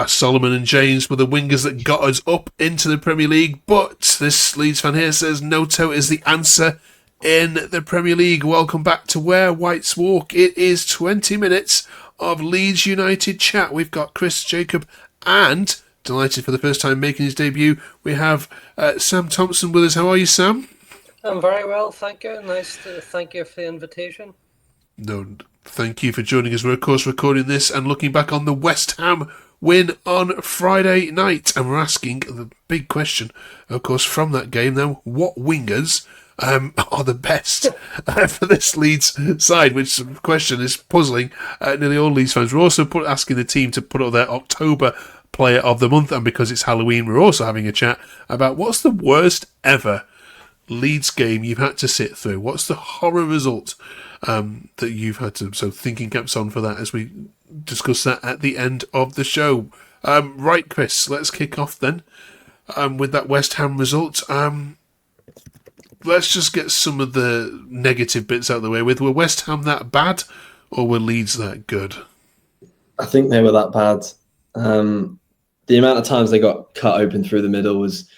Solomon and James were the wingers that got us up into the Premier League, but this Leeds fan here says Noto is the answer in the Premier League. Welcome back to Where Whites Walk. It is 20 minutes of Leeds United chat. We've got Chris, Jacob, and, delighted for the first time making his debut, we have Sam Thompson with us. How are you, Sam? I'm very well, thank you. Thank you for the invitation. No, thank you for joining us. We're, of course, recording this and looking back on the West Ham win on Friday night. And we're asking the big question, of course, from that game now, what wingers are the best for this Leeds side? Which question is puzzling nearly all Leeds fans. We're also asking the team to put up their October Player of the Month. And because it's Halloween, we're also having a chat about what's the worst ever Leeds game you've had to sit through. What's the horror result that you've had to... So thinking caps on for that as we discuss that at the end of the show. Right, Chris, let's kick off then with that West Ham result. Let's just get some of the negative bits out of the way with. Were West Ham that bad or were Leeds that good? I think they were that bad. The amount of times they got cut open through the middle was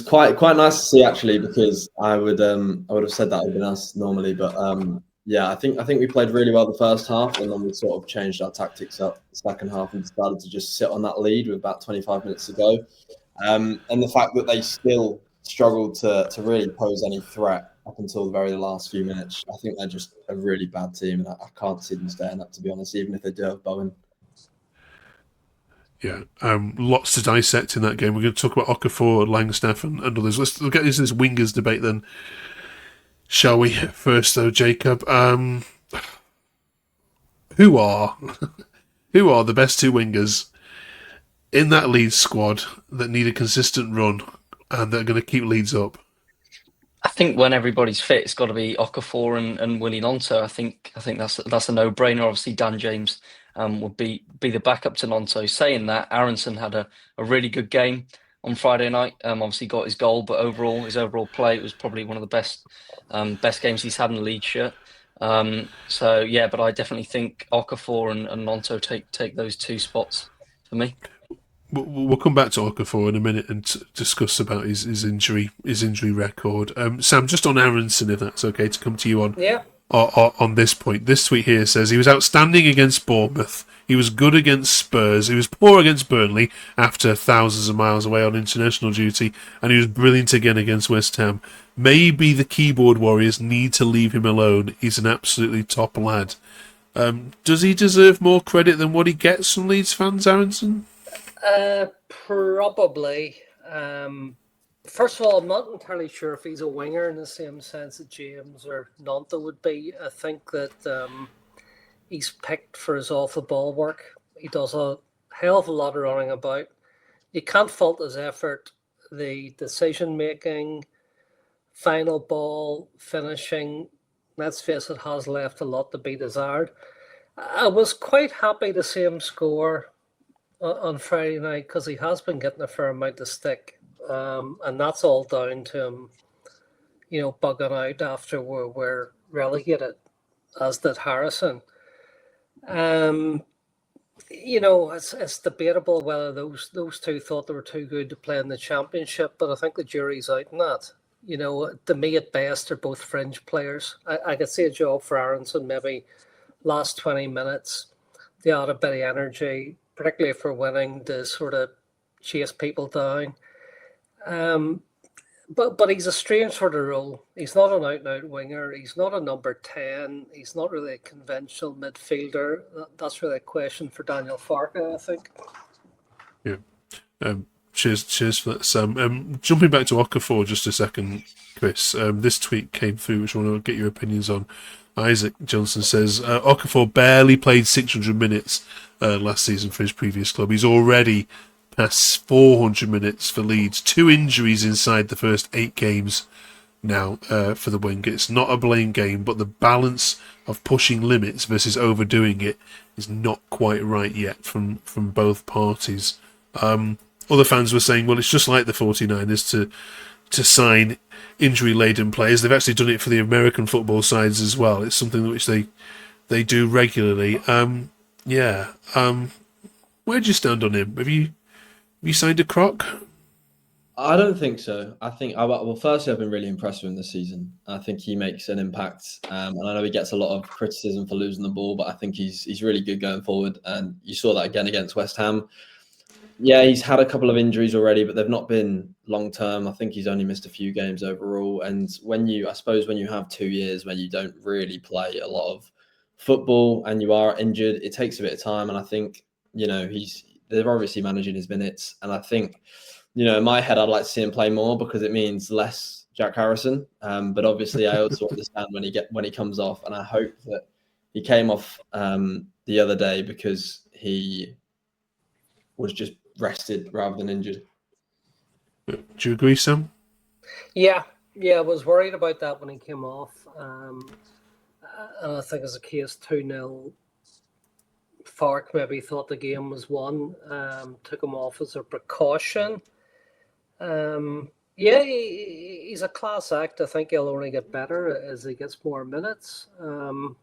quite nice to see, actually, because I would have said that would have been us normally, but yeah, I think we played really well the first half, and then we sort of changed our tactics up the second half and decided to just sit on that lead with about 25 minutes to go. And the fact that they still struggled to really pose any threat up until the very last few minutes, I think they're just a really bad team, and I can't see them staying up, to be honest, even if they do have Bowen. Yeah, lots to dissect in that game. We're going to talk about Okafor, Longstaff, and others. Let's get into this wingers debate then, shall we? First, though, Jacob, who are the best two wingers in that Leeds squad that need a consistent run and that are going to keep Leeds up? I think when everybody's fit, it's got to be Okafor and Willie Gnonto. I think that's a no-brainer. Obviously, Dan James would be the backup to Gnonto. Saying that, Aronson had a really good game on Friday night. Obviously got his goal, but his overall play, it was probably one of the best games he's had in the Leeds shirt. So yeah, but I definitely think Okafor and Gnonto take those two spots for me. We'll come back to Okafor in a minute and discuss about his injury record. Sam, just on Aronson, if that's okay to come to you on. Yeah. On this point. This tweet here says he was outstanding against Bournemouth, he was good against Spurs, he was poor against Burnley after thousands of miles away on international duty, and he was brilliant again against West Ham. Maybe the keyboard warriors need to leave him alone. He's an absolutely top lad. Does he deserve more credit than what he gets from Leeds fans, Aronson? Probably. First of all, I'm not entirely sure if he's a winger in the same sense that James or Gnonto would be. I think that he's picked for his off-the-ball work. He does a hell of a lot of running about. You can't fault his effort, the decision-making, final ball, finishing. Let's face it, has left a lot to be desired. I was quite happy to see him score on Friday night because he has been getting a fair amount of stick. And that's all down to him, bugging out after we're relegated, as did Harrison. It's debatable whether those two thought they were too good to play in the Championship, but I think the jury's out on that. To me at best, they're both fringe players. I could see a job for Aronson, maybe last 20 minutes, the add a bit of energy, particularly if we're winning, to sort of chase people down. But he's a strange sort of role. He's not an out-and-out winger. He's not a number 10. He's not really a conventional midfielder. That's really a question for Daniel Farke, I think. Yeah. Cheers for that, Sam. Jumping back to Okafor just a second, Chris. This tweet came through, which I want to get your opinions on. Isaac Johnson says, Okafor barely played 600 minutes last season for his previous club. He's already past 400 minutes for Leeds. 2 injuries inside the first 8 games now for the winger. It's not a blame game, but the balance of pushing limits versus overdoing it is not quite right yet from both parties. Other fans were saying, well, it's just like the 49ers to sign injury-laden players. They've actually done it for the American football sides as well. It's something which they do regularly. Where do you stand on him? Have you signed a croc? I don't think so. I think, well, firstly, I've been really impressed with him this season. I think he makes an impact. And I know he gets a lot of criticism for losing the ball, but I think he's really good going forward. And you saw that again against West Ham. Yeah, he's had a couple of injuries already, but they've not been long term. I think he's only missed a few games overall. And I suppose when you have 2 years when you don't really play a lot of football and you are injured, it takes a bit of time. And I think, they're obviously managing his minutes. And I think, in my head, I'd like to see him play more because it means less Jack Harrison. But obviously, I also understand when he comes off, and I hope that he came off the other day because he was just rested rather than injured. Do you agree, Sam? Yeah, I was worried about that when he came off. And I think as a case 2-0, Fark maybe thought the game was won, took him off as a precaution. He's a class act. I think he'll only get better as he gets more minutes. Him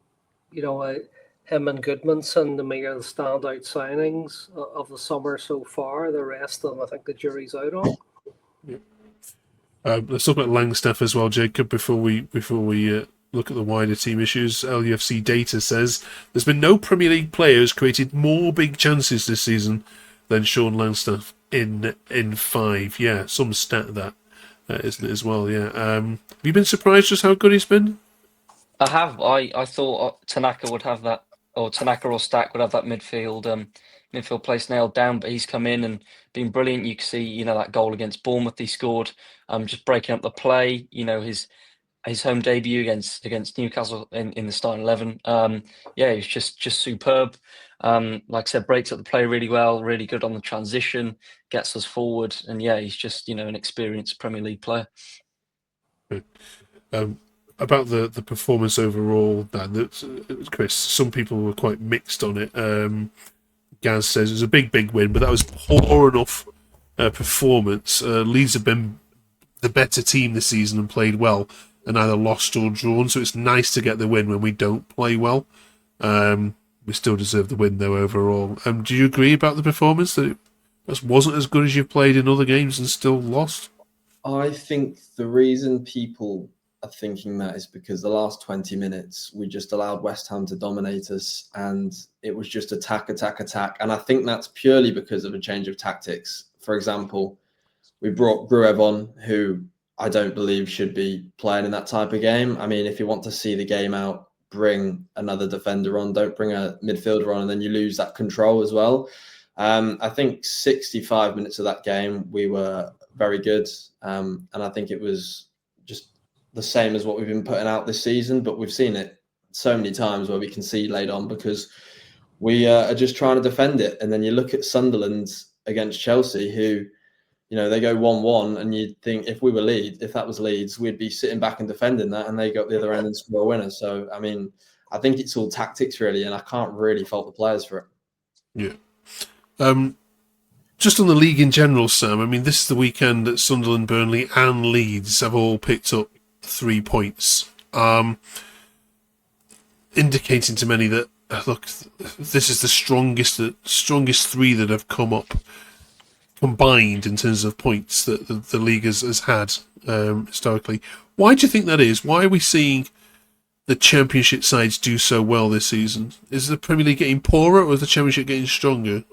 and Goodmanson, to me, are the standout signings of the summer so far. The rest of them, I think the jury's out on. Yeah. Let's talk about Longstaff as well, Jacob, before we look at the wider team issues. LUFC data says there's been no Premier League players created more big chances this season than Sean Longstaff in 5. Yeah, some stat that, isn't it, as well? Yeah. Have you been surprised just how good he's been? I have. I thought Tanaka would have that, or Tanaka or Stack would have that midfield place nailed down, but he's come in and been brilliant. You can see, that goal against Bournemouth he scored, just breaking up the play. His home debut against Newcastle in the starting 11. He was just superb. Like I said, breaks up the play really well, really good on the transition, gets us forward, and he's just an experienced Premier League player. About the performance overall, Dan, Chris, some people were quite mixed on it. Gaz says it was a big win, but that was poor enough performance. Leeds have been the better team this season and played well, and either lost or drawn. So it's nice to get the win when we don't play well. We still deserve the win though overall. Do you agree about the performance, that it wasn't as good as you've played in other games and still lost? I think the reason people are thinking that is because the last 20 minutes we just allowed West Ham to dominate us, and it was just attack. And I think that's purely because of a change of tactics. For example, we brought Gruev on, who I don't believe should be playing in that type of game. I mean, if you want to see the game out, bring another defender on. Don't bring a midfielder on, and then you lose that control as well. I think 65 minutes of that game, we were very good. And I think it was just the same as what we've been putting out this season, but we've seen it so many times where we concede late on because we are just trying to defend it. And then you look at Sunderland against Chelsea, who, they go 1-1, and you'd think if that was Leeds, we'd be sitting back and defending that, and they go up the other end and score a winner. So, I mean, I think it's all tactics really, and I can't really fault the players for it. Yeah. Just on the league in general, Sam, I mean, this is the weekend that Sunderland, Burnley and Leeds have all picked up 3 points, indicating to many that, look, this is the strongest 3 that have come up combined in terms of points that the league has had historically. Why do you think that is? Why are we seeing the Championship sides do so well this season? Is the Premier League getting poorer, or is the Championship getting stronger?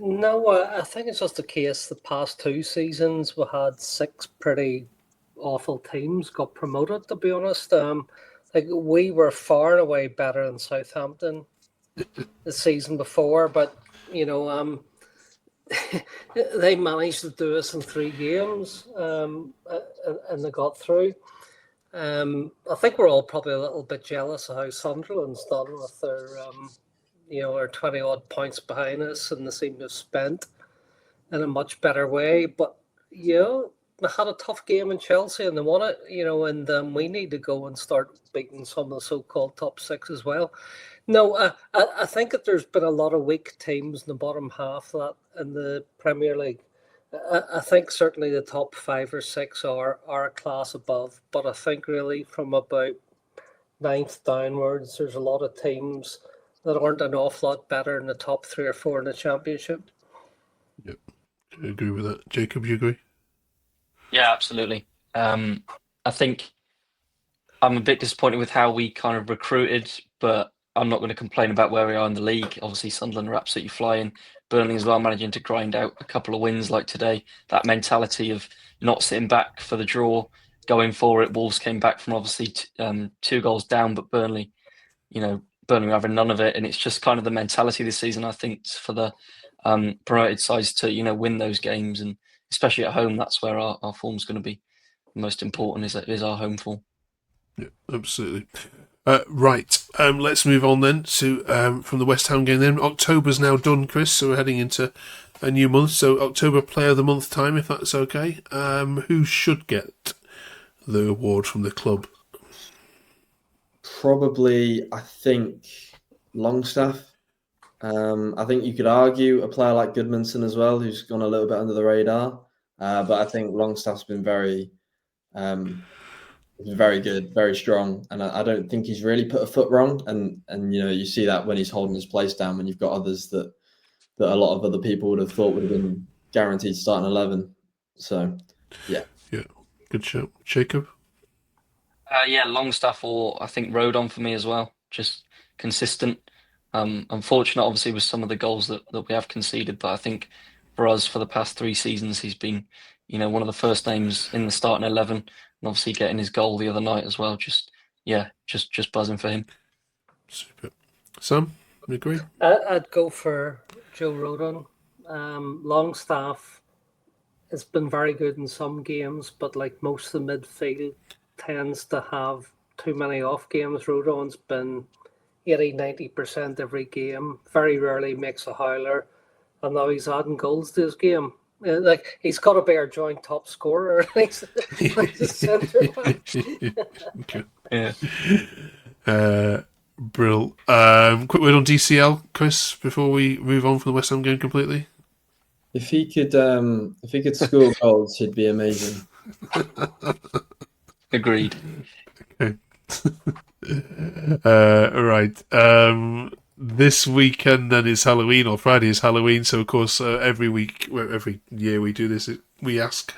No, I think it's just the case the past 2 seasons we had 6 pretty awful teams got promoted, to be honest. We were far and away better than Southampton the season before, but they managed to do us in 3 games, and they got through. I think we're all probably a little bit jealous of how Sunderland's done with their, are 20 odd points behind us, and they seem to have spent in a much better way. But we had a tough game in Chelsea, and they won it. And we need to go and start beating some of the so-called top 6 as well. No, I think that there's been a lot of weak teams in the bottom half of that in the Premier League. I think certainly the top 5 or 6 are a class above, but I think really from about 9th downwards, there's a lot of teams that aren't an awful lot better than the top 3 or 4 in the Championship. Yep, I agree with that. Jacob, you agree? Yeah, absolutely. I think I'm a bit disappointed with how we kind of recruited, but I'm not going to complain about where we are in the league. Obviously, Sunderland are absolutely flying. Burnley as well, managing to grind out a couple of wins like today. That mentality of not sitting back for the draw, going for it. Wolves came back from obviously 2 goals down, but Burnley, Burnley were having none of it. And it's just kind of the mentality this season, I think, for the promoted sides to, win those games. And especially at home, that's where our form's going to be most important, is our home form. Yeah, absolutely. Right, let's move on then to from the West Ham game. Then October's now done, Chris, so we're heading into a new month. So October Player of the Month time, if that's okay. Who should get the award from the club? Probably, I think, Longstaff. I think you could argue a player like Goodmanson as well, who's gone a little bit under the radar. But I think Longstaff's been very good, very strong, and I don't think he's really put a foot wrong. And you see that when he's holding his place down, when you've got others that a lot of other people would have thought would have been guaranteed starting 11. So, yeah, good show, Jacob. Yeah, Longstaff or I think Rodon for me as well. Just consistent. Unfortunate, obviously, with some of the goals that we have conceded, but I think for us, for the past 3 seasons, he's been, one of the first names in the starting 11, and obviously getting his goal the other night as well. Just buzzing for him. Super. Sam, you agree? I'd go for Joe Rodon. Longstaff has been very good in some games, but like most of the midfield tends to have too many off games. Rodon's been 80-90% every game, very rarely makes a howler, and now he's adding goals to his game. Like he's got to be our joint top scorer. He's the centre back. Okay. Yeah. Brill. Quick word on DCL, Chris, before we move on from the West Ham game completely. if he could score goals, he'd be amazing. Agreed. Okay. Right. This weekend then is Halloween, or Friday is Halloween. So of course, every year we do this. We ask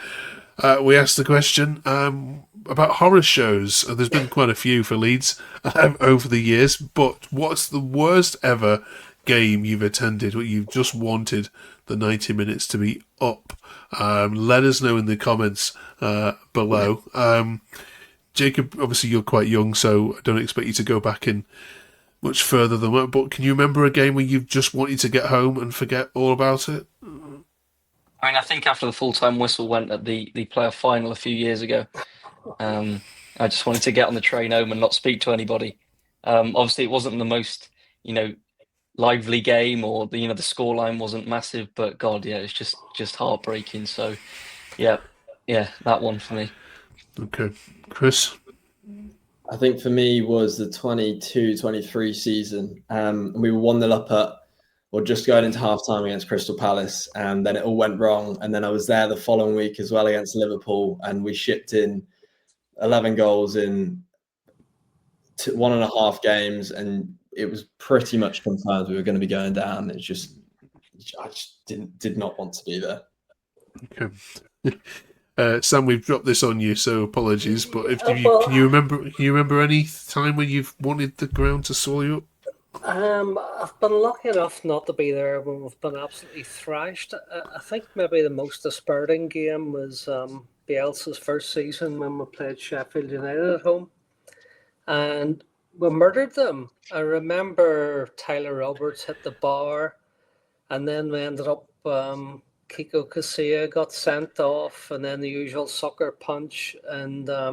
the question about horror shows. There's been quite a few for Leeds over the years. But what's the worst ever game you've attended where you've just wanted the 90 minutes to be up? Let us know in the comments below. Jacob, obviously you're quite young, so I don't expect you to go back in much further than that, but can you remember a game where you've just wanted to get home and forget all about it? I mean, I think after the full-time whistle went at the playoff final a few years ago, I just wanted to get on the train home and not speak to anybody. Obviously, it wasn't the most, lively game, or the scoreline wasn't massive, but God, yeah, it's just heartbreaking. So, yeah, that one for me. Okay, Chris. I think for me was the 22-23 season. We were 1-0 up just going into half-time against Crystal Palace, and then it all went wrong. And then I was there the following week as well against Liverpool, and we shipped in 11 goals in 1.5 games, and it was pretty much confirmed we were going to be going down. I just did not want to be there. Okay. Sam, we've dropped this on you, so apologies. But can you remember any time when you've wanted the ground to swallow you up? I've been lucky enough not to be there when we've been absolutely thrashed. I think maybe the most despairing game was Bielsa's first season when we played Sheffield United at home, and we murdered them. I remember Tyler Roberts hit the bar, and then we ended up. Kiko Casilla got sent off, and then the usual sucker punch, and I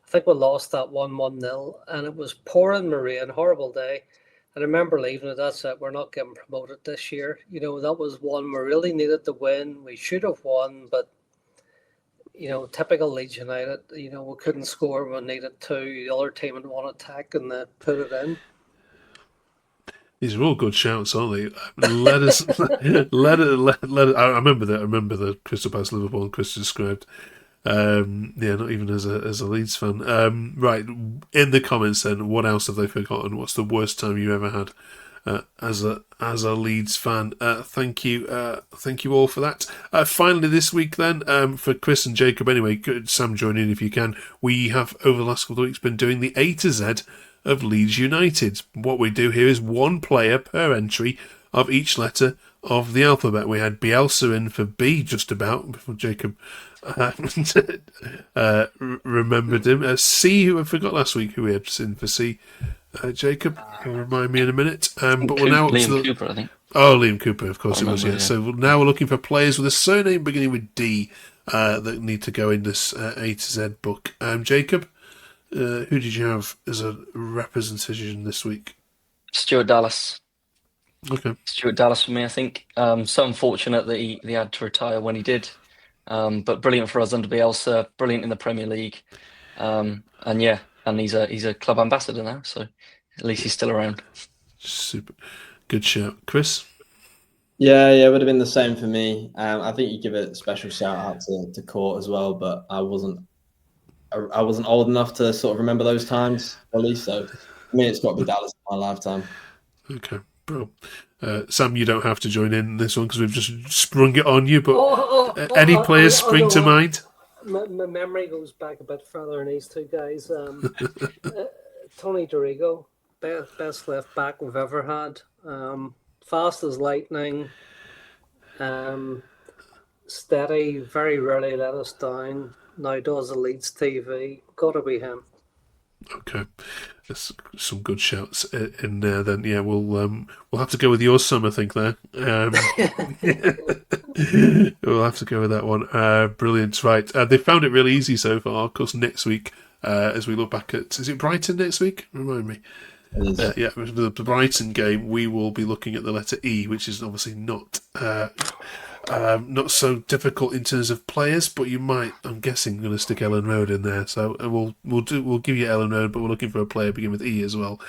think we lost that 1-0, and it was pouring rain, horrible day. And I remember leaving it, that's it, we're not getting promoted this year. That was one we really needed to win. We should have won, but typical Leeds United, we couldn't score when we needed to. The other team had one attack and they put it in. These are all good shouts, aren't they? Let us. Let it. I remember that. I remember the Crystal Palace Liverpool and Chris described. Not even as a Leeds fan. Right, in the comments then, what else have they forgotten? What's the worst time you ever had as a Leeds fan. Thank you all for that. Finally, this week then, for Chris and Jacob. Anyway, Sam, join in if you can. We have over the last couple of weeks been doing the A to Z of Leeds United. What we do here is one player per entry of each letter of the alphabet. We had Bielsa in for B just about before Jacob remembered him. C, who I forgot last week who we had in for C. Jacob, you'll remind me in a minute. But we're now up to Liam Cooper, I think. Oh, Liam Cooper, of course it was. Remember, Yeah. So now we're looking for players with a surname beginning with D that need to go in this A to Z book. Jacob, who did you have as a representation this week? Stuart Dallas. Okay. Stuart Dallas for me, I think. So unfortunate that he had to retire when he did. But brilliant for us under Bielsa, brilliant in the Premier League. And he's a club ambassador now, so at least he's still around. Super. Good shout. Chris? Yeah, it would have been the same for me. I think you give a special shout out to Court as well, but I wasn't old enough to sort of remember those times, at least. So for me, it's got to be Dallas in my lifetime. Okay, bro. Sam, you don't have to join in this one because we've just sprung it on you, but any players spring to mind? My memory goes back a bit further than these two guys. Tony Dorigo, best left back we've ever had. Fast as lightning. Steady, very rarely let us down. Now does the Leeds TV. Got to be him. Okay, there's some good shouts in there. Then yeah, we'll have to go with yours, Sam. I think there. We'll have to go with that one. Brilliant, right? They found it really easy so far. Of course, next week, as we look back at, is it Brighton next week? Remind me. Yeah, the Brighton game, we will be looking at the letter E, which is obviously not so difficult in terms of players, but you might, I'm guessing, going to stick Ellen Road in there. So we'll give you Ellen Road, but we're looking for a player beginning with E as well.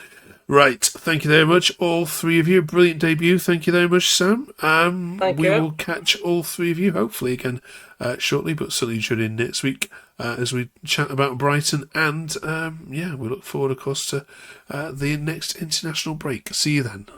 Right, thank you very much, all three of you. Brilliant debut. Thank you very much, Sam. We will catch all three of you hopefully again shortly, but certainly tune in next week as we chat about Brighton. And we look forward, of course, to the next international break. See you then.